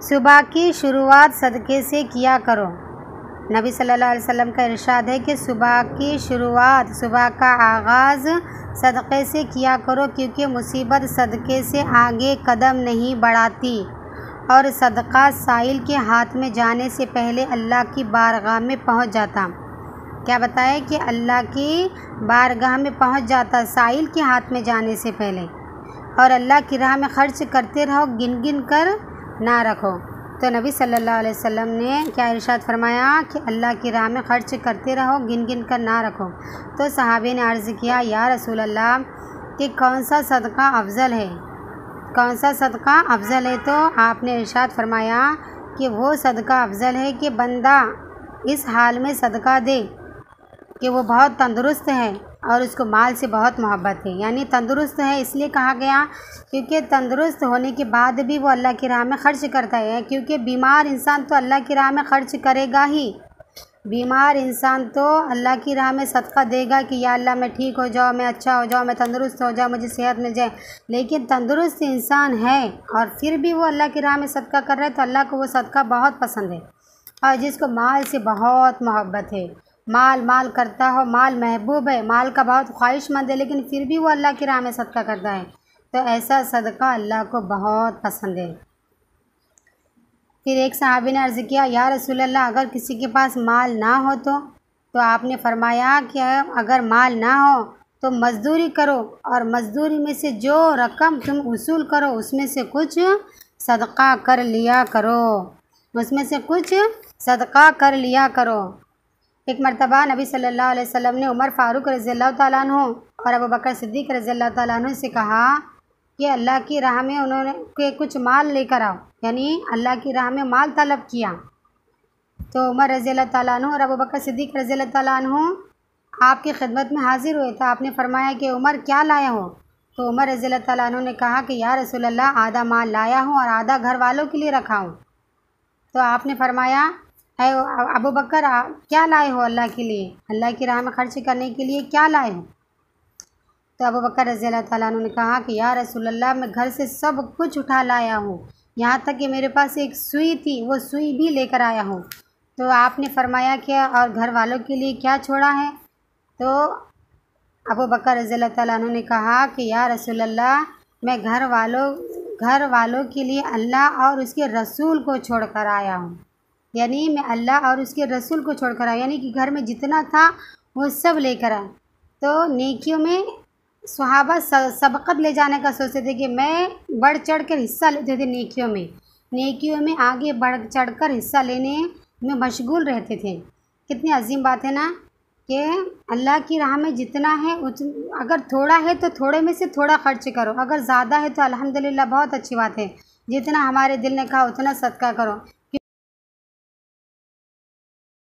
सुबह की शुरुआत सदक़े से किया करो। नबी सल्लल्लाहु अलैहि वसल्लम का इरशाद है कि सुबह की शुरुआत, सुबह का आगाज़ सदक़े से किया करो, क्योंकि मुसीबत सदक़े से आगे कदम नहीं बढ़ाती और सदक़ा साइल के हाथ में जाने से पहले अल्लाह की बारगाह में पहुंच जाता। क्या बताया कि अल्लाह की बारगाह में पहुंच जाता साइल के हाथ में जाने से पहले। और अल्लाह की राह में ख़र्च करते रहो, गिन गिन कर ना रखो। तो नबी सल्लल्लाहु अलैहि वसल्लम ने क्या इरशाद फरमाया कि अल्लाह की राह में ख़र्च करते रहो, गिन गिन कर ना रखो। तो सहाबी ने अर्ज़ किया, या रसूल अल्लाह कि कौन सा सदका अफ़ज़ल है, कौन सा सदका अफ़ज़ल है? तो आपने इरशाद फरमाया कि वो सदका अफ़ज़ल है कि बंदा इस हाल में सदका दे कि वो बहुत तंदुरुस्त है और उसको माल से बहुत मोहब्बत है। यानी तंदुरुस्त है इसलिए कहा गया क्योंकि तंदुरुस्त होने के बाद भी वो अल्लाह की राह में ख़र्च करता है, क्योंकि बीमार इंसान तो अल्लाह की राह में ख़र्च करेगा ही। बीमार इंसान तो अल्लाह की राह में सदका देगा कि या अल्लाह मैं ठीक हो जाऊँ, मैं अच्छा हो जाऊँ, मैं तंदुरुस्त हो जाऊँ, मुझे सेहत मिल जाए। लेकिन तंदुरुस्त इंसान है और फिर भी वो अल्लाह की राह में सदका कर रहा है तो अल्लाह को वो सदका बहुत पसंद है। और जिसको माल से बहुत मोहब्बत है, माल माल करता हो, माल महबूब है, माल का बहुत ख्वाहिशमंद है, लेकिन फिर भी वो अल्लाह की राह में सदका करता है, तो ऐसा सदका अल्लाह को बहुत पसंद है। फिर एक सहाबी ने अर्ज़ किया, या रसूल अल्लाह अगर किसी के पास माल ना हो तो आपने फरमाया कि अगर माल ना हो तो मज़दूरी करो और मज़दूरी में से जो रकम तुम वसूल करो उसमें से कुछ सदका कर लिया करो, उसमें से कुछ सदका कर लिया करो। एक मरतबा नबी सल्लल्लाहु अलैहि वसल्लम ने उमर फ़ारूक रज़ियल्लाहु ताला अन्हु और अबू बकर सिद्दीक़ रज़ियल्लाहु ताला अन्हु से कहा कि अल्लाह की राह में उन्होंने के कुछ माल लेकर आओ, यानी अल्लाह की राह में माल तलब किया। तो उमर रज़ियल्लाहु ताला अन्हु और अबू बकर सिद्दीक़ रज़ियल्लाहु ताला अन्हु आपकी खिदमत में हाजिर हुए। तो आपने फरमाया कि उमर क्या लाया हो? तो उमर रज़ियल्लाहु ताला अन्हु ने कहा कि या रसूल अल्लाह आधा माल लाया हूँ और आधा घर वालों के लिए रखा हूँ। तो आपने फरमाया, है अबू बकर क्या लाए हो अल्लाह के लिए, अल्लाह की राह में ख़र्च करने के लिए क्या लाए हो? तो अबू बकर रज़ियल्लाहु ताला अन्हु ने कहा कि या रसूल अल्लाह मैं घर से सब कुछ उठा लाया हूँ, यहाँ तक कि मेरे पास एक सुई थी, वो सुई भी लेकर आया हूँ। तो आपने फरमाया कि और घर वालों के लिए क्या छोड़ा है? तो अबू बकर रज़ियल्लाहु ताला अन्हु ने कहा कि या रसूल अल्लाह मैं घर वालों के लिए अल्लाह और उसके रसूल को छोड़ कर आया हूँ। यानी मैं अल्लाह और उसके रसूल को छोड़ कर आया, यानी कि घर में जितना था वो सब लेकर आया। तो नेकियों में सहाबा सबकत ले जाने का सोचते थे कि मैं बढ़ चढ़ कर हिस्सा लेते थे, नेकियों में आगे बढ़ चढ़ कर हिस्सा लेने में मशगूल रहते थे। कितनी अजीम बात है ना कि अल्लाह की राह में जितना है अगर थोड़ा है तो थोड़े में से थोड़ा खर्च करो, अगर ज़्यादा है तो अल्हम्दुलिल्लाह बहुत अच्छी बात है, जितना हमारे दिल ने कहा उतना सदका करो।